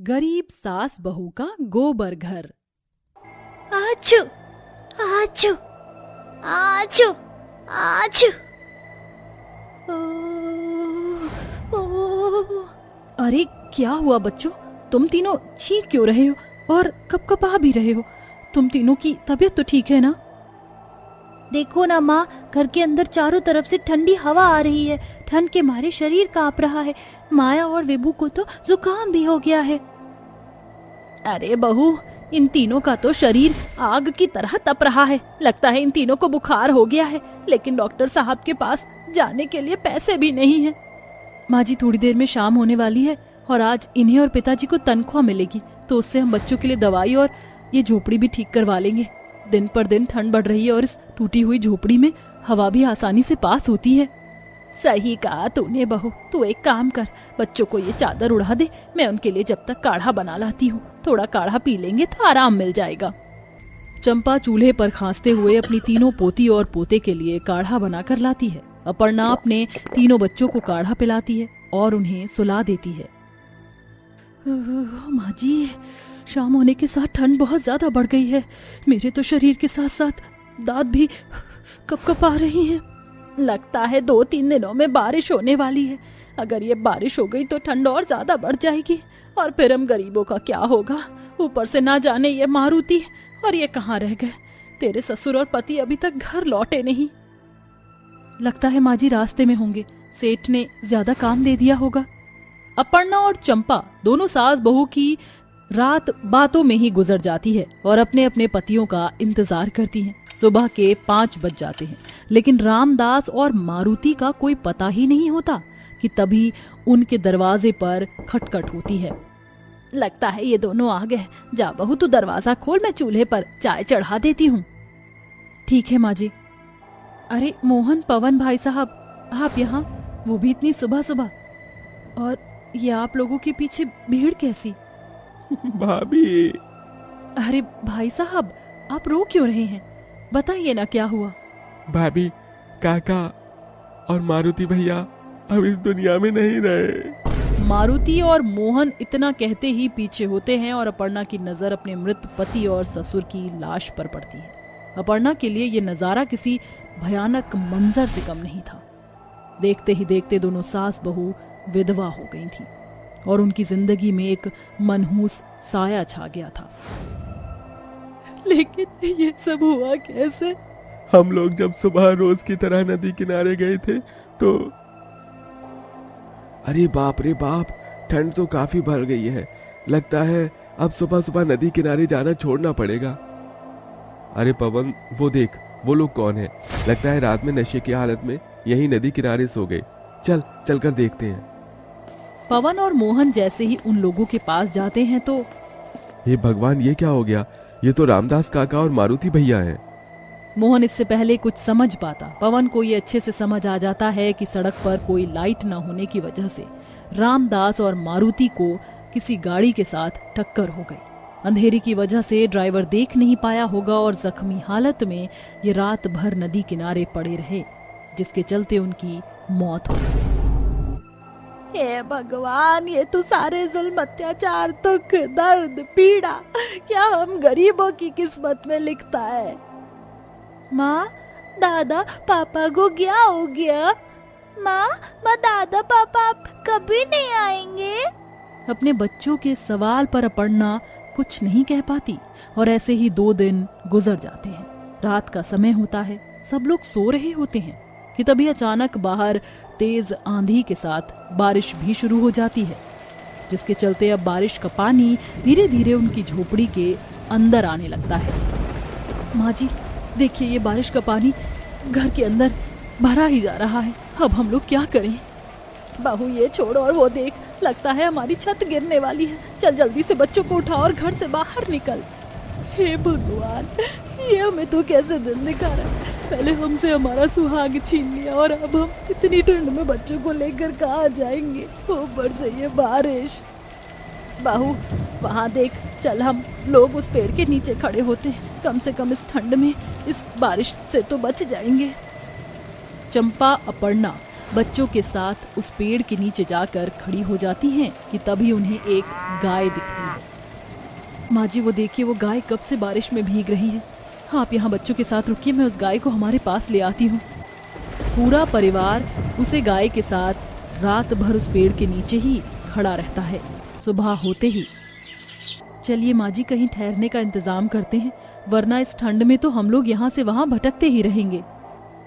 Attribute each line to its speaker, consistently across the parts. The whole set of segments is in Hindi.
Speaker 1: गरीब सास बहू का गोबर घर।
Speaker 2: आचू आचू आचू आचू।
Speaker 1: अरे क्या हुआ बच्चों, तुम तीनों चीख क्यों रहे हो और कपकपा भी रहे हो? तुम तीनों की तबीयत तो ठीक है ना?
Speaker 2: देखो ना माँ, घर के अंदर चारों तरफ से ठंडी हवा आ रही है। ठंड के मारे शरीर कांप रहा है। माया और विभू को तो जुकाम भी हो गया है।
Speaker 1: अरे बहू, इन तीनों का तो शरीर आग की तरह तप रहा है। लगता है इन तीनों को बुखार हो गया है, लेकिन डॉक्टर साहब के पास जाने के लिए पैसे भी नहीं है। माँ जी, थोड़ी देर में शाम होने वाली है और आज इन्हें और पिताजी को तनख्वाह मिलेगी, तो उससे हम बच्चों के लिए दवाई और ये झोपड़ी भी ठीक करवा लेंगे। दिन पर दिन ठंड बढ़ रही है और इस टूटी हुई झोपड़ी में हवा भी आसानी से पास होती है। सही कहा तूने बहू, तू एक काम कर, बच्चों को ये चादर उड़ा दे। मैं उनके लिए जब तक काढ़ा बना लाती हूँ। थोड़ा काढ़ा पी लेंगे तो आराम मिल जाएगा। चंपा चूल्हे पर खांसते हुए अपनी तीनों पोती और पोते के लिए काढ़ा बनाकर लाती है। अपर्णा अपने तीनों बच्चों को काढ़ा पिलाती है और उन्हें सुला देती है। माँ जी, शाम होने के साथ ठंड बहुत ज्यादा बढ़ गई है। मेरे तो शरीर के साथ साथ दांत भी कपकपा रही हैं। लगता है 2-3 दिनों में बारिश होने वाली है। अगर ये बारिश हो गई तो ठंड और ज्यादा बढ़ जाएगी और फिर हम गरीबों का क्या होगा। ऊपर से ना जाने ये मारुति और ये कहाँ रह गए। तेरे ससुर और पति अभी तक घर लौटे नहीं। लगता है माँ जी रास्ते में होंगे, सेठ ने ज्यादा काम दे दिया होगा। अपर्णा और चंपा दोनों सास बहू की रात बातों में ही गुजर जाती है और अपने अपने पतियों का इंतजार करती हैं। सुबह के 5 बज जाते हैं, लेकिन रामदास और मारुति का कोई पता ही नहीं होता कि तभी उनके दरवाजे पर खटखट होती है। लगता है ये दोनों आ गए। जा बहू, तू दरवाजा खोल, मैं चूल्हे पर चाय चढ़ा देती हूँ। ठीक है माँ जी। अरे मोहन, पवन भाई साहब, आप यहाँ, वो भी इतनी सुबह सुबह। और ये आप लोगों के पीछे भीड़ कैसी?
Speaker 3: भाभी।
Speaker 1: अरे भाई साहब, आप रो क्यों रहे हैं? बताइए ना क्या हुआ।
Speaker 3: भाभी, काका और मारुति भैया अब इस दुनिया में नहीं रहे।
Speaker 1: मारुति और मोहन इतना कहते ही पीछे होते हैं और अपर्णा की नजर अपने मृत पति और ससुर की लाश पर पड़ती है। अपर्णा के लिए ये नजारा किसी भयानक मंजर से कम नहीं था। देखते ही देखते दोनों सास बहू विधवा हो गई थी और उनकी जिंदगी में एक मनहूस साया छा गया था। लेकिन ये सब हुआ कैसे?
Speaker 3: हम लोग जब सुबह रोज की तरह नदी किनारे गए थे तो अरे बाप रे बाप, ठंड तो काफी बढ़ गई है। लगता है अब सुबह सुबह नदी किनारे जाना छोड़ना पड़ेगा। अरे पवन, वो देख, वो लोग कौन है? लगता है रात में नशे की हालत में यही नदी किनारे सो गए। चल चलकर देखते हैं।
Speaker 1: पवन और मोहन जैसे ही उन लोगों के पास जाते हैं तो
Speaker 3: हे भगवान, ये क्या हो गया? ये तो रामदास काका और मारुति भैया हैं।
Speaker 1: मोहन इससे पहले कुछ समझ पाता, पवन को ये अच्छे से समझ आ जाता है कि सड़क पर कोई लाइट न होने की वजह से रामदास और मारुति को किसी गाड़ी के साथ टक्कर हो गई। अंधेरे की वजह से ड्राइवर देख नहीं पाया होगा और जख्मी हालत में ये रात भर नदी किनारे पड़े रहे, जिसके चलते उनकी मौत हो गई।
Speaker 2: हे भगवान, ये तो सारे जुल्म, अत्याचार, दुख, दर्द, पीड़ा क्या हम गरीबों की किस्मत में लिखता है? माँ, दादा पापा को क्या हो गया? माँ, दादा पापा आप कभी नहीं आएंगे?
Speaker 1: अपने बच्चों के सवाल पर अपर्णा कुछ नहीं कह पाती और ऐसे ही 2 दिन गुजर जाते हैं। रात का समय होता है, सब लोग सो रहे होते हैं कि तभी अचानक बाहर तेज आंधी के साथ बारिश भी शुरू हो जाती है, जिसके चलते अब बारिश का पानी धीरे धीरे उनकी झोपड़ी के अंदर आने लगता है। माँ जी देखिए, ये बारिश का पानी घर के अंदर भरा ही जा रहा है। अब हम लोग क्या करें?
Speaker 2: बहू ये छोड़ और वो देख, लगता है हमारी छत गिरने वाली है। चल जल्दी से बच्चों को उठा और घर से बाहर निकल। हे भगवान, ये हमें तो कैसे दिन दिखा रहा है। पहले हमसे हमारा सुहाग छीन लिया और अब हम इतनी ठंड में बच्चों को लेकर कहाँ जाएंगे? ऊपर से ये बारिश। बहू वहाँ देख, चल हम लोग उस पेड़ के नीचे खड़े होते हैं। कम से कम इस ठंड में, इस बारिश से तो बच जाएंगे।
Speaker 1: चंपा, अपर्णा बच्चों के साथ उस पेड़ के नीचे जाकर खड़ी हो जाती हैं कि तभी उन्हें एक गाय दिखती है। माँ जी वो देखिए, वो गाय कब से बारिश में भीग रही है। आप यहाँ बच्चों के साथ रुकिए, मैं उस गाय को हमारे पास ले आती हूँ। पूरा परिवार उसे गाय के साथ रात भर उस पेड़ के नीचे ही खड़ा रहता है। सुबह होते ही चलिए माँ जी कहीं ठहरने का इंतजाम करते हैं, वरना इस ठंड में तो हम लोग यहाँ से वहाँ भटकते ही रहेंगे।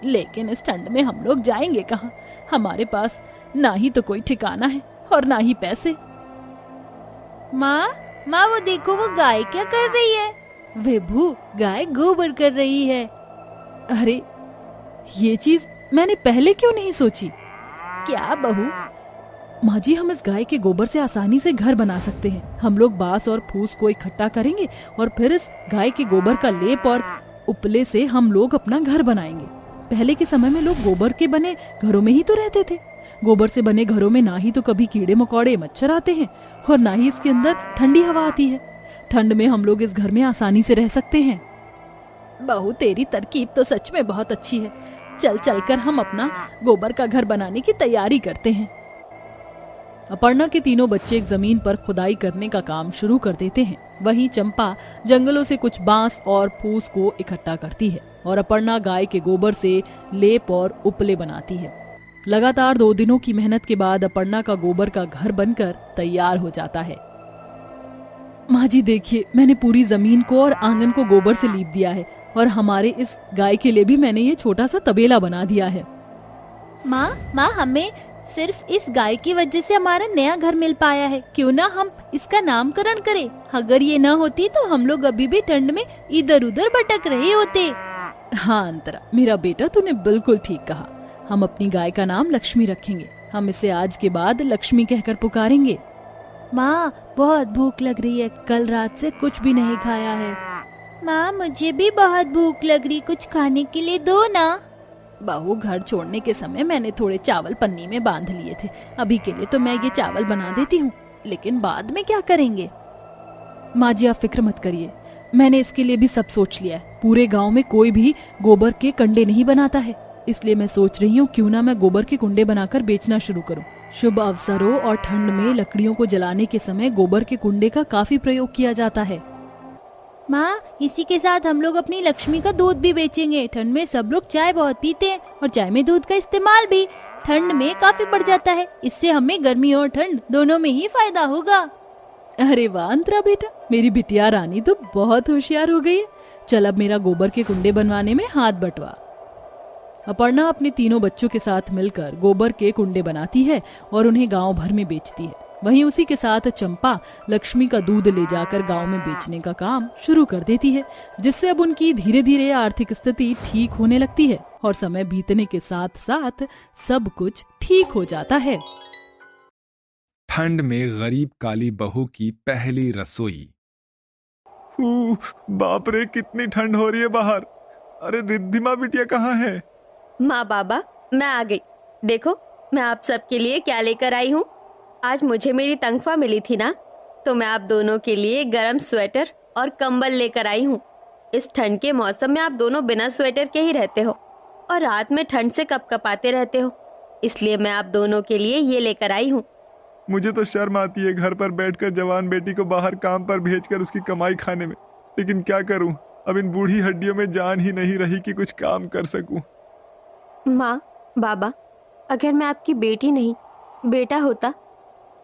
Speaker 1: लेकिन इस ठंड में हम लोग जाएंगे कहाँ? हमारे पास ना ही तो कोई ठिकाना है और ना ही पैसे।
Speaker 2: माँ माँ वो देखो, वो गाय क्या कर रही है?
Speaker 1: विभू, गाय गोबर कर रही है। अरे ये चीज मैंने पहले क्यों नहीं सोची?
Speaker 2: क्या बहू?
Speaker 1: माँ जी हम इस गाय के गोबर से आसानी से घर बना सकते हैं। हम लोग बांस और फूस को इकट्ठा करेंगे और फिर इस गाय के गोबर का लेप और उपले से हम लोग अपना घर बनाएंगे। पहले के समय में लोग गोबर के बने घरों में ही तो रहते थे। गोबर से बने घरों में ना ही तो कभी कीड़े मकोड़े मच्छर आते हैं और ना ही इसके अंदर ठंडी हवा आती है। ठंड में हम लोग इस घर में आसानी से रह सकते हैं।
Speaker 2: बहू तेरी तरकीब तो सच में बहुत अच्छी है। चल चलकर हम अपना गोबर का घर बनाने की तैयारी करते हैं।
Speaker 1: अपर्णा के तीनों बच्चे एक जमीन पर खुदाई करने का काम शुरू कर देते हैं। वहीं चंपा जंगलों से कुछ बांस और फूस को इकट्ठा करती है और अपर्णा गाय के गोबर से लेप और उपले बनाती है। लगातार 2 दिनों की मेहनत के बाद अपर्णा का गोबर का घर बनकर तैयार हो जाता है। माँ जी देखिए, मैंने पूरी जमीन को और आंगन को गोबर से लीप दिया है और हमारे इस गाय के लिए भी मैंने ये छोटा सा तबेला बना दिया है।
Speaker 2: माँ हमें सिर्फ इस गाय की वजह से हमारा नया घर मिल पाया है। क्यों ना हम इसका नामकरण करें? अगर ये ना होती तो हम लोग अभी भी ठंड में इधर उधर भटक रहे होते।
Speaker 1: हाँ अंतरा, मेरा बेटा, तूने बिल्कुल ठीक कहा। हम अपनी गाय का नाम लक्ष्मी रखेंगे। हम इसे आज के बाद लक्ष्मी कहकर पुकारेंगे।
Speaker 2: माँ बहुत भूख लग रही है, कल रात से कुछ भी नहीं खाया है। माँ मुझे भी बहुत भूख लग रही, कुछ खाने के लिए दो ना।
Speaker 1: बहू घर छोड़ने के समय मैंने थोड़े चावल पन्नी में बांध लिए थे। अभी के लिए तो मैं ये चावल बना देती हूँ, लेकिन बाद में क्या करेंगे? माँ जी आप फिक्र मत करिए, मैंने इसके लिए भी सब सोच लिया है। पूरे गांव में कोई भी गोबर के कंडे नहीं बनाता है, इसलिए मैं सोच रही हूँ क्यों ना मैं गोबर के कुंडे बनाकर बेचना शुरू करूँ। शुभ अवसरों और ठंड में लकड़ियों को जलाने के समय गोबर के कुंडे का काफी प्रयोग किया जाता है।
Speaker 2: माँ इसी के साथ हम लोग अपनी लक्ष्मी का दूध भी बेचेंगे। ठंड में सब लोग चाय बहुत पीते हैं और चाय में दूध का इस्तेमाल भी ठंड में काफी बढ़ जाता है। इससे हमें गर्मी और ठंड दोनों में ही फायदा होगा।
Speaker 1: अरे वाह अंतरा बेटा, मेरी बिटिया रानी तो बहुत होशियार हो गई है। चल अब मेरा गोबर के कुंडे बनवाने में हाथ बंटवा। अपर्णा अपने तीनों बच्चों के साथ मिलकर गोबर के कुंडे बनाती है और उन्हें गांव भर में बेचती है। वहीं उसी के साथ चंपा लक्ष्मी का दूध ले जाकर गांव में बेचने का काम शुरू कर देती है, जिससे अब उनकी धीरे धीरे आर्थिक स्थिति ठीक होने लगती है और समय बीतने के साथ साथ सब कुछ ठीक हो जाता है।
Speaker 4: ठंड में गरीब काली बहू की पहली रसोई। बाप रे, कितनी ठंड हो रही है बाहर। अरे रिद्धिमा बिटिया कहाँ है?
Speaker 5: माँ बाबा मैं आ गई। देखो मैं आप सबके लिए क्या लेकर आई हूँ। आज मुझे मेरी तनख्वाह मिली थी ना, तो मैं आप दोनों के लिए गरम स्वेटर और कंबल लेकर आई हूँ। इस ठंड के मौसम में आप दोनों बिना स्वेटर के ही रहते हो और रात में ठंड से कपकपाते रहते हो, इसलिए मैं आप दोनों के लिए ये लेकर आई हूँ।
Speaker 4: मुझे तो शर्म आती है घर पर बैठकर जवान बेटी को बाहर काम पर भेजकर उसकी कमाई खाने में, लेकिन क्या करूँ, अब इन बूढ़ी हड्डियों में जान ही नहीं रही कि कुछ काम कर सकूँ।
Speaker 5: माँ बाबा, अगर मैं आपकी बेटी नहीं बेटा होता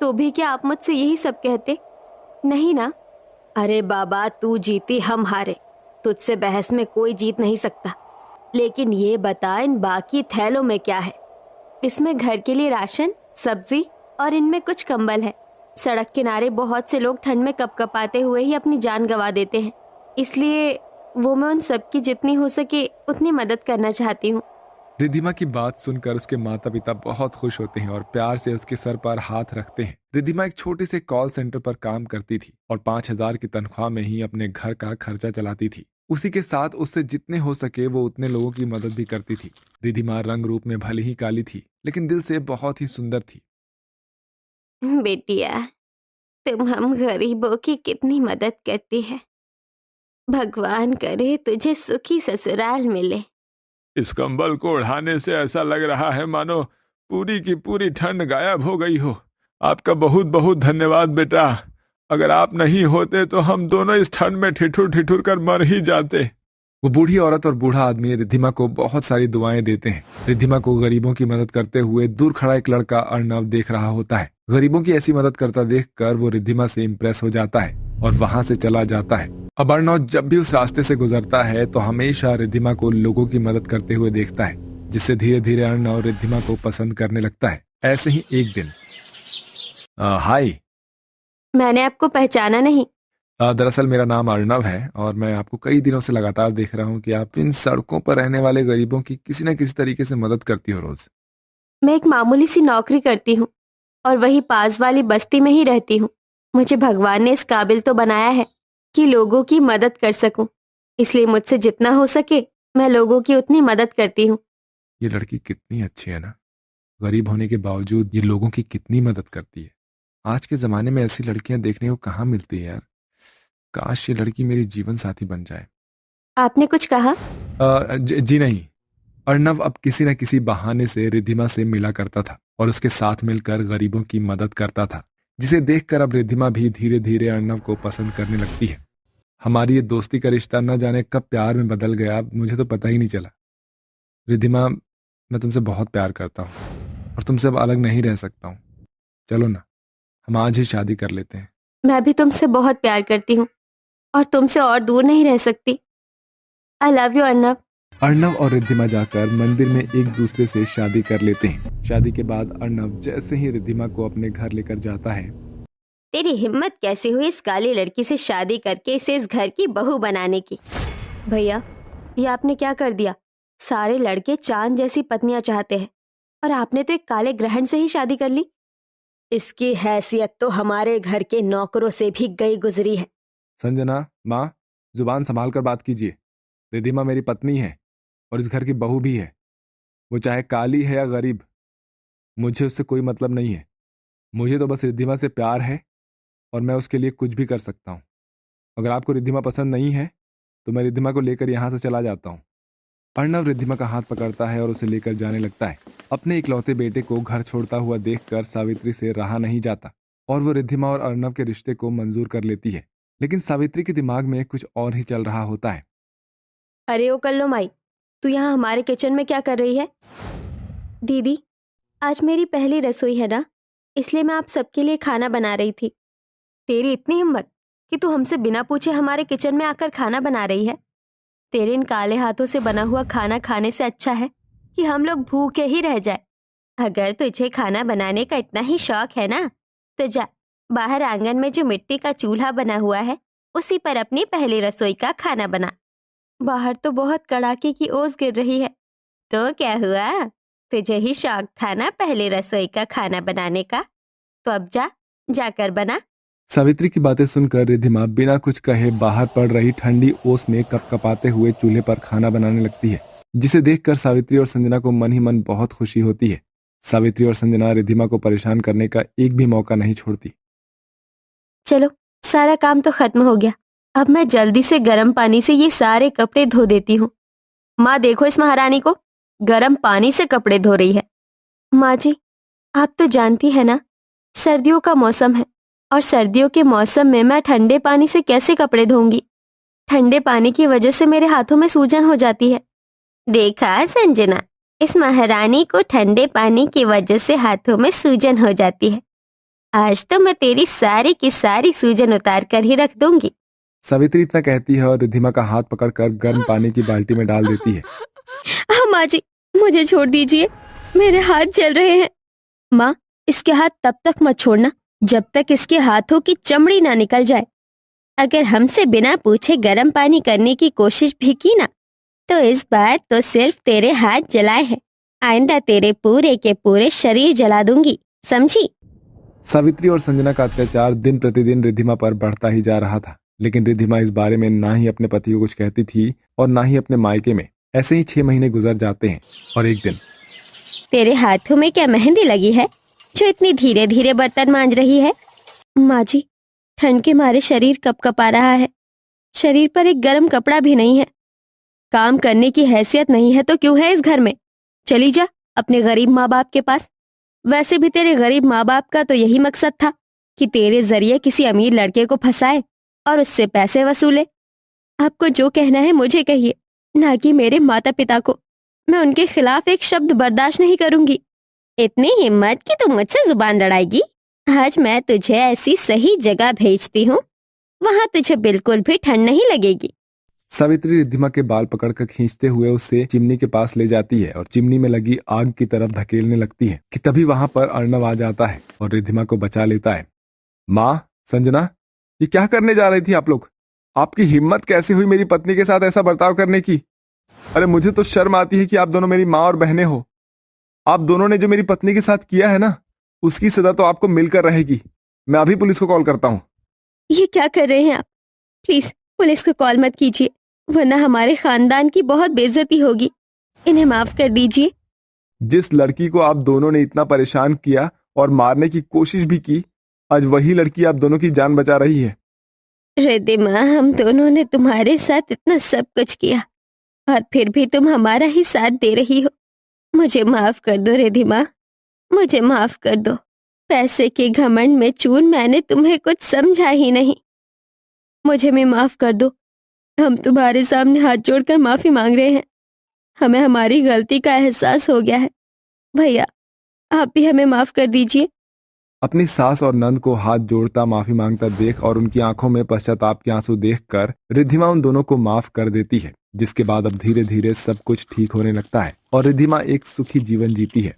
Speaker 5: तो भी क्या आप मुझसे यही सब कहते? नहीं ना? अरे बाबा, तू जीती हम हारे, तुझसे बहस में कोई जीत नहीं सकता। लेकिन ये बता, इन बाकी थैलों में क्या है? इसमें घर के लिए राशन, सब्जी और इनमें कुछ कंबल है। सड़क किनारे बहुत से लोग ठंड में कपकपाते हुए ही अपनी जान गंवा देते हैं, इसलिए वो मैं उन सबकी जितनी हो सके उतनी मदद करना चाहती हूँ।
Speaker 4: रिद्धिमा की बात सुनकर उसके माता पिता बहुत खुश होते हैं और प्यार से उसके सर पर हाथ रखते हैं। रिद्धिमा एक छोटे से कॉल सेंटर पर काम करती थी और 5,000 की तनख्वाह में ही अपने घर का खर्चा चलाती थी। उसी के साथ उससे जितने हो सके वो उतने लोगों की मदद भी करती थी। रिद्धिमा रंग रूप में भले ही काली थी, लेकिन दिल से बहुत ही सुंदर थी।
Speaker 5: बेटिया, तुम हम गरीबों की कितनी मदद करती है। भगवान करे तुझे सुखी ससुराल मिले।
Speaker 4: इस कंबल को ओढ़ाने से ऐसा लग रहा है मानो पूरी की पूरी ठंड गायब हो गई हो। आपका बहुत बहुत धन्यवाद बेटा। अगर आप नहीं होते तो हम दोनों इस ठंड में ठिठुर ठिठुर कर मर ही जाते। वो बूढ़ी औरत और बूढ़ा आदमी रिद्धिमा को बहुत सारी दुआएं देते हैं। रिद्धिमा को गरीबों की मदद करते हुए दूर खड़ा एक लड़का अर्णव देख रहा होता है। गरीबों की ऐसी मदद करता देखकर वो रिद्धिमा से इम्प्रेस हो जाता है और वहां से चला जाता है। अब अर्णव जब भी उस रास्ते से गुजरता है तो हमेशा रिद्धिमा को लोगों की मदद करते हुए देखता है, जिससे धीरे धीरे अर्णव रिद्धिमा को पसंद करने लगता है। ऐसे ही एक दिन हाय।
Speaker 5: मैंने आपको पहचाना नहीं।
Speaker 4: दरअसल मेरा नाम अर्णव है और मैं आपको कई दिनों से लगातार देख रहा हूँ कि आप इन सड़कों पर रहने वाले गरीबों की किसी न किसी तरीके से मदद करती हो रोज।
Speaker 5: मैं एक मामूली सी नौकरी करती हूँ और वही पास वाली बस्ती में ही रहती हूँ। मुझे भगवान ने इस काबिल तो बनाया है कि लोगों की मदद कर सकूं, इसलिए मुझसे जितना हो सके मैं लोगों की उतनी मदद करती हूँ।
Speaker 4: ये लड़की कितनी अच्छी है ना, गरीब होने के बावजूद ये लोगों की कितनी मदद करती है। आज के जमाने में ऐसी लड़कियां देखने को कहाँ मिलती है यार। काश ये लड़की मेरी जीवन साथी बन जाए।
Speaker 5: आपने कुछ कहा?
Speaker 4: जी नहीं। अर्णव अब किसी न किसी बहाने से रिद्धिमा से मिला करता था और उसके साथ मिलकर गरीबों की मदद करता था, जिसे देखकर अब रिद्धिमा भी धीरे धीरे अर्णव को पसंद करने लगती है। हमारी ये दोस्ती का रिश्ता न जाने कब प्यार में बदल गया, मुझे तो पता ही नहीं चला। रिद्धिमा, मैं तुमसे बहुत प्यार करता हूँ और तुमसे अब अलग नहीं रह सकता हूँ। चलो ना, हम आज ही शादी कर लेते हैं।
Speaker 5: मैं भी तुमसे बहुत प्यार करती हूँ और तुमसे और दूर नहीं रह सकती। I love you Arnav.
Speaker 4: Arnav और रिद्धिमा जाकर मंदिर में एक दूसरे से शादी कर लेते हैं। शादी के बाद अर्णव जैसे ही रिद्धिमा को अपने घर लेकर जाता है।
Speaker 5: तेरी हिम्मत कैसे हुई इस काली लड़की से शादी करके इसे इस घर की बहू बनाने की? भैया, ये आपने क्या कर दिया? सारे लड़के चांद जैसी पत्नियां चाहते हैं और आपने तो एक काले ग्रहण से ही शादी कर ली। इसकी हैसियत तो हमारे घर के नौकरों से भी गई गुजरी है।
Speaker 4: संजना, माँ, जुबान संभाल कर बात कीजिए। रिद्धिमा मेरी पत्नी है और इस घर की बहू भी है। वो चाहे काली है या गरीब, मुझे उससे कोई मतलब नहीं है। मुझे तो बस रिद्धिमा से प्यार है और मैं उसके लिए कुछ भी कर सकता हूँ। अगर आपको रिद्धिमा पसंद नहीं है तो मैं रिद्धिमा को लेकर यहाँ से चला जाता हूँ। अर्णव रिद्धिमा का हाथ पकड़ता है और उसे लेकर जाने लगता है। अपने इकलौते बेटे को घर छोड़ता हुआ देखकर सावित्री से रहा नहीं जाता और वो रिद्धिमा और अर्णव के रिश्ते को मंजूर कर लेती है। लेकिन सावित्री के दिमाग में कुछ और ही चल रहा होता है।
Speaker 5: अरे ओ कल्लो माई, तू यहाँ हमारे किचन में क्या कर रही है? दीदी, आज मेरी पहली रसोई है ना, इसलिए मैं आप सबके लिए खाना बना रही थी। तेरी इतनी हिम्मत कि तू हमसे बिना पूछे हमारे किचन में आकर खाना बना रही है। तेरे इन काले हाथों से बना हुआ खाना खाने से अच्छा है कि हम लोग भूखे ही रह जाए। अगर तुझे खाना बनाने का इतना ही शौक है ना, तो जा बाहर आंगन में जो मिट्टी का चूल्हा बना हुआ है उसी पर अपनी पहली रसोई का खाना बना। बाहर तो बहुत कड़ाके की ओस गिर रही है। तो क्या हुआ, तुझे ही शौक था ना पहले रसोई का खाना बनाने का, तो अब जाकर बना।
Speaker 4: सावित्री की बातें सुनकर रिद्धिमा बिना कुछ कहे बाहर पड़ रही ठंडी ओस में कपकपाते हुए चूल्हे पर खाना बनाने लगती है, जिसे देखकर सावित्री और संजना को मन ही मन बहुत खुशी होती है। सावित्री और संजना रिद्धिमा को परेशान करने का एक भी मौका नहीं छोड़ती।
Speaker 5: चलो, सारा काम तो खत्म हो गया। अब मैं जल्दी से गर्म पानी से ये सारे कपड़े धो देती हूँ। माँ देखो इस महारानी को, गर्म पानी से कपड़े धो रही है। माँ जी, आप तो जानती है ना, सर्दियों का मौसम है और सर्दियों के मौसम में मैं ठंडे पानी से कैसे कपड़े धोऊंगी? ठंडे पानी की वजह से मेरे हाथों में सूजन हो जाती है। देखा संजना, इस महारानी को ठंडे पानी की वजह से हाथों में सूजन हो जाती है। आज तो मैं तेरी सारी की सारी सूजन उतार कर ही रख दूंगी।
Speaker 4: सावित्री इतना कहती है और रिद्धिमा का हाथ पकड़कर गर्म पानी की बाल्टी में डाल देती है।
Speaker 5: माँ जी, मुझे छोड़ दीजिए, मेरे हाथ जल रहे हैं। माँ, इसके हाथ तब तक मत छोड़ना जब तक इसके हाथों की चमड़ी ना निकल जाए। अगर हमसे बिना पूछे गर्म पानी करने की कोशिश भी की ना, तो इस बार तो सिर्फ तेरे हाथ जलाए हैं, आइंदा तेरे पूरे के पूरे शरीर जला दूंगी, समझी?
Speaker 4: सावित्री और संजना का अत्याचार दिन प्रतिदिन रिद्धिमा पर बढ़ता ही जा रहा था, लेकिन रिद्धिमा इस बारे में ना ही अपने पति को कुछ कहती थी और ना ही अपने मायके में। ऐसे ही 6 महीने गुजर जाते हैं और एक दिन,
Speaker 5: तेरे हाथों में क्या मेहंदी लगी है जो इतनी धीरे धीरे बर्तन मांज रही है? माँ जी, ठंड के मारे शरीर कपकपा रहा है। शरीर पर एक गर्म कपड़ा भी नहीं है। काम करने की हैसियत नहीं है तो क्यों है इस घर में? चली जा अपने गरीब माँ बाप के पास, वैसे भी तेरे गरीब माँ बाप का तो यही मकसद था कि तेरे जरिए किसी अमीर लड़के को फंसाए और उससे पैसे वसूले। आपको जो कहना है मुझे कहिए, ना कि मेरे माता पिता को। मैं उनके खिलाफ एक शब्द बर्दाश्त नहीं करूंगी। इतनी हिम्मत कि तू मुझसे जुबान लड़ाएगी? आज मैं तुझे ऐसी सही जगह भेजती हूँ, वहाँ तुझे बिल्कुल भी ठंड नहीं लगेगी।
Speaker 4: सावित्री रिद्धिमा के बाल पकड़कर खींचते हुए उसे चिमनी के पास ले जाती है और चिमनी में लगी आग की तरफ धकेलने लगती है कि तभी वहां पर अर्णव आ जाता है और रिद्धिमा को बचा लेता है। माँ, संजना, ये क्या करने जा रही थी आप लोग? आपकी हिम्मत कैसे हुई मेरी पत्नी के साथ ऐसा बर्ताव करने की? अरे मुझे तो शर्म आती है कि आप दोनों मेरी माँ और बहनें हो। आप दोनों ने जो मेरी पत्नी के साथ किया है ना, उसकी सजा तो आपको मिलकर रहेगी। मैं अभी पुलिस को कॉल करता हूँ।
Speaker 5: ये क्या कर रहे हैं आप? प्लीज पुलिस को कॉल मत कीजिए, वरना हमारे खानदान की बहुत बेइज्जती होगी। इन्हें माफ कर दीजिए।
Speaker 4: जिस लड़की को आप दोनों ने इतना परेशान किया और मारने की कोशिश भी की, आज वही लड़की आप दोनों की जान बचा रही है।
Speaker 5: रिद्धिमा, हम दोनों ने तुम्हारे साथ इतना सब कुछ किया और फिर भी तुम हमारा ही साथ दे रही हो। मुझे माफ कर दो रिद्धिमा, मुझे माफ कर दो। पैसे के घमंड में चूर मैंने तुम्हें कुछ समझा ही नहीं। मुझे भी माफ कर दो। हम तुम्हारे सामने हाथ जोड़कर माफी मांग रहे हैं। हमें हमारी गलती का एहसास हो गया है। भैया, आप भी हमें माफ कर दीजिए।
Speaker 4: अपनी सास और नंद को हाथ जोड़ता माफी मांगता देख और उनकी आंखों में पश्चाताप के आंसू देखकर रिद्धिमा उन दोनों को माफ कर देती है, जिसके बाद अब धीरे धीरे सब कुछ ठीक होने लगता है और रिद्धिमा एक सुखी जीवन जीती है।